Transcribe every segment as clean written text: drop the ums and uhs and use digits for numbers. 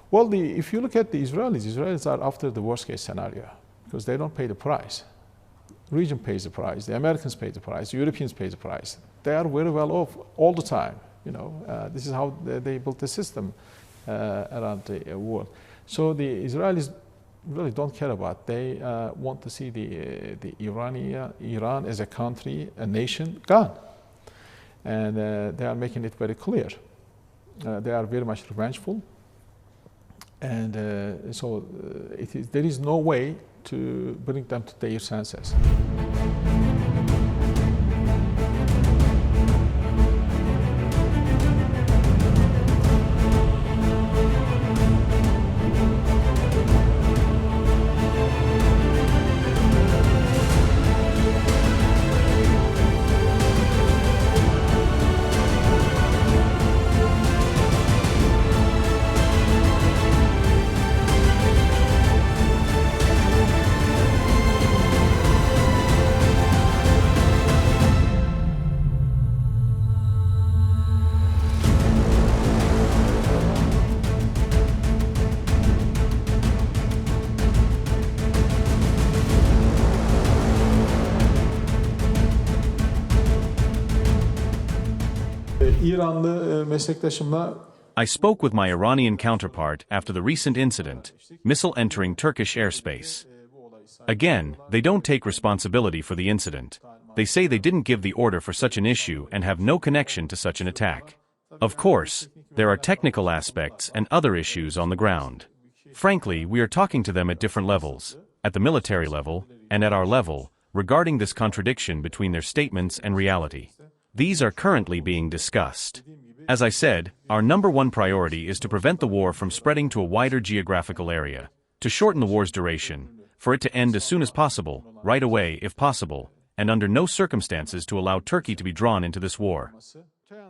Well, if you look at the Israelis are after the worst case scenario because they don't pay the price. The region pays the price, the Americans pay the price, the Europeans pay the price. They are very well off all the time. This is how they built the system around the world. So the Israelis really don't care about. They want to see the Iran as a country, a nation, gone. And they are making it very clear. They are very much revengeful. And there is no way to bring them to their senses. I spoke with my Iranian counterpart after the recent incident, missile entering Turkish airspace. Again, they don't take responsibility for the incident. They say they didn't give the order for such an issue and have no connection to such an attack. Of course, there are technical aspects and other issues on the ground. Frankly, we are talking to them at different levels, at the military level, and at our level, regarding this contradiction between their statements and reality. These are currently being discussed. As I said, our number one priority is to prevent the war from spreading to a wider geographical area, to shorten the war's duration, for it to end as soon as possible, right away if possible, and under no circumstances to allow Turkey to be drawn into this war.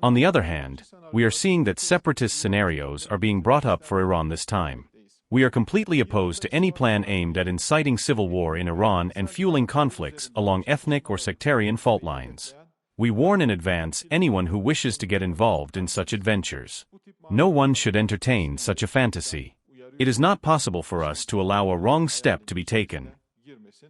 On the other hand, we are seeing that separatist scenarios are being brought up for Iran this time. We are completely opposed to any plan aimed at inciting civil war in Iran and fueling conflicts along ethnic or sectarian fault lines. We warn in advance anyone who wishes to get involved in such adventures. No one should entertain such a fantasy. It is not possible for us to allow a wrong step to be taken.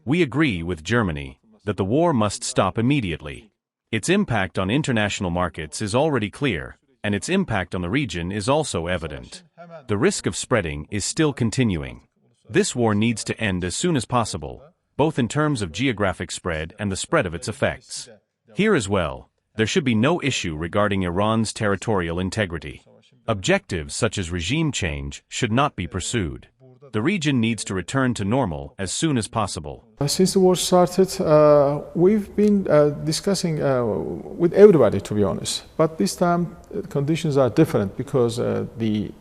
We agree with Germany that the war must stop immediately. Its impact on international markets is already clear, and its impact on the region is also evident. The risk of spreading is still continuing. This war needs to end as soon as possible, both in terms of geographic spread and the spread of its effects. Here as well, there should be no issue regarding Iran's territorial integrity. Objectives such as regime change should not be pursued. The region needs to return to normal as soon as possible. Since the war started, we've been discussing with everybody, to be honest. But this time, conditions are different because the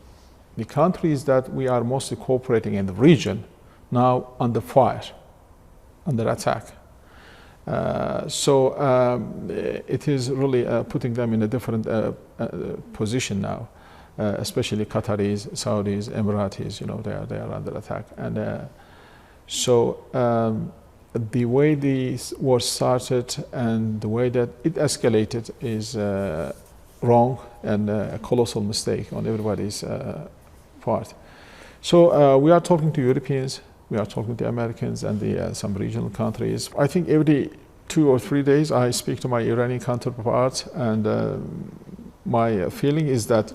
countries that we are mostly cooperating in the region now under fire, under attack. It is really putting them in a different position now, especially Qataris, Saudis, Emiratis. They are under attack, and the way the war started and the way that it escalated is wrong and a colossal mistake on everybody's part. So we are talking to Europeans. We are talking to Americans and some regional countries. I think every 2 or 3 days I speak to my Iranian counterparts, and my feeling is that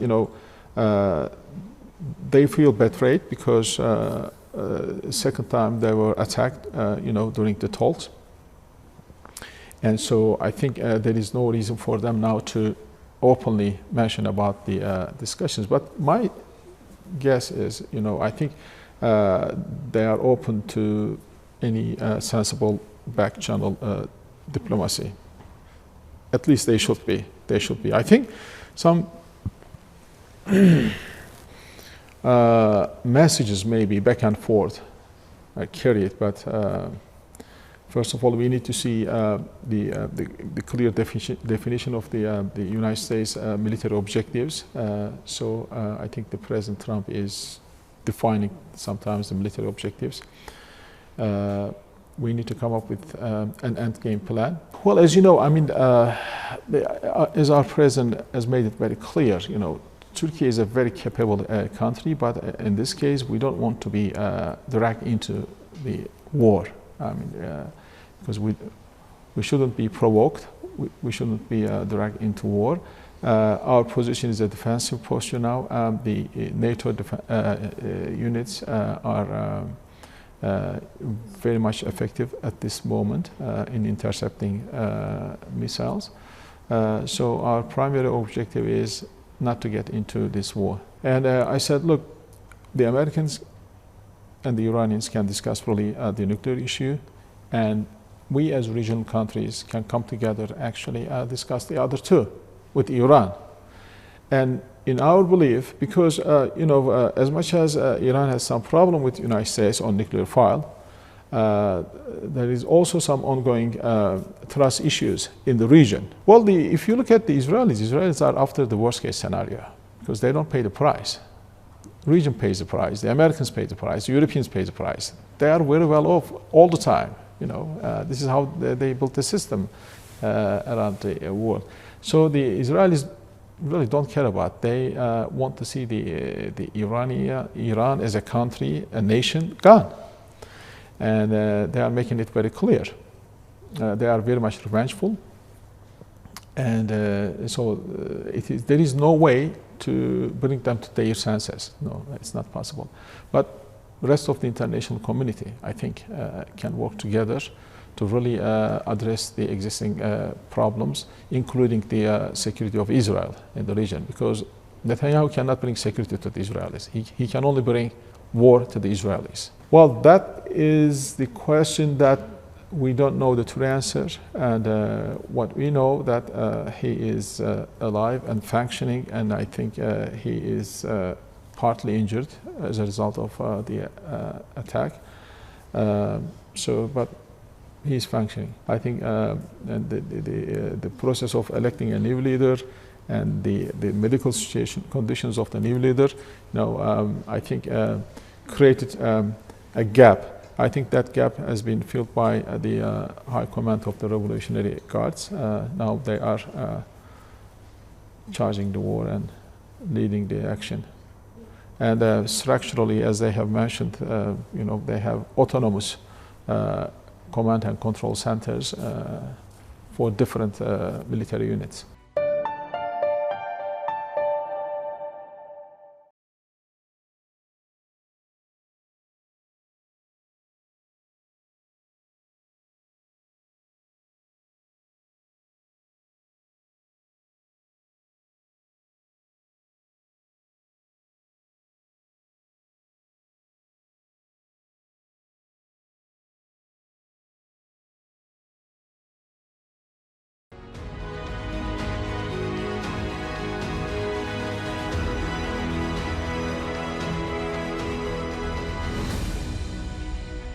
they feel betrayed because second time they were attacked during the talks, and so I think there is no reason for them now to openly mention about the discussions. But my guess is, I think they are open to any sensible back channel diplomacy. At least they should be. They should be. I think some messages maybe back and forth carry it, but first of all, we need to see the clear definition of the United States military objectives. So I think the President Trump is defining sometimes the military objectives. We need to come up with an end-game plan. Well, as you know, I mean, as our President has made it very clear, Turkey is a very capable country, but in this case, we don't want to be dragged into the war. I mean, because we shouldn't be provoked. We shouldn't be dragged into war. Our position is a defensive posture now. The NATO units are very much effective at this moment in intercepting missiles. So our primary objective is not to get into this war. And I said, look, the Americans and the Iranians can discuss fully the nuclear issue, and we as regional countries can come together actually discuss the other two with Iran. And in our belief, because as much as Iran has some problem with the United States on nuclear file, there is also some ongoing trust issues in the region. Well, if you look at the Israelis are after the worst case scenario because they don't pay the price. The region pays the price, the Americans pay the price, the Europeans pay the price. They are very well off all the time. This is how they built the system around the world. So the Israelis really don't care about. They want to see the Iran as a country, a nation, gone. And they are making it very clear. They are very much revengeful. And there is no way to bring them to their senses. No, it's not possible. But the rest of the international community, I think, can work together to really address the existing problems, including the security of Israel in the region. Because Netanyahu cannot bring security to the Israelis. He can only bring war to the Israelis. Well, that is the question that we don't know the true answer. And what we know that he is alive and functioning, and I think he is partly injured as a result of the attack. But he is functioning. I think and the process of electing a new leader and the medical conditions of the new leader, I think created a gap. I think that gap has been filled by the High Command of the Revolutionary Guards. Now they are charging the war and leading the action. And structurally, as they have mentioned, they have autonomous command and control centers for different military units.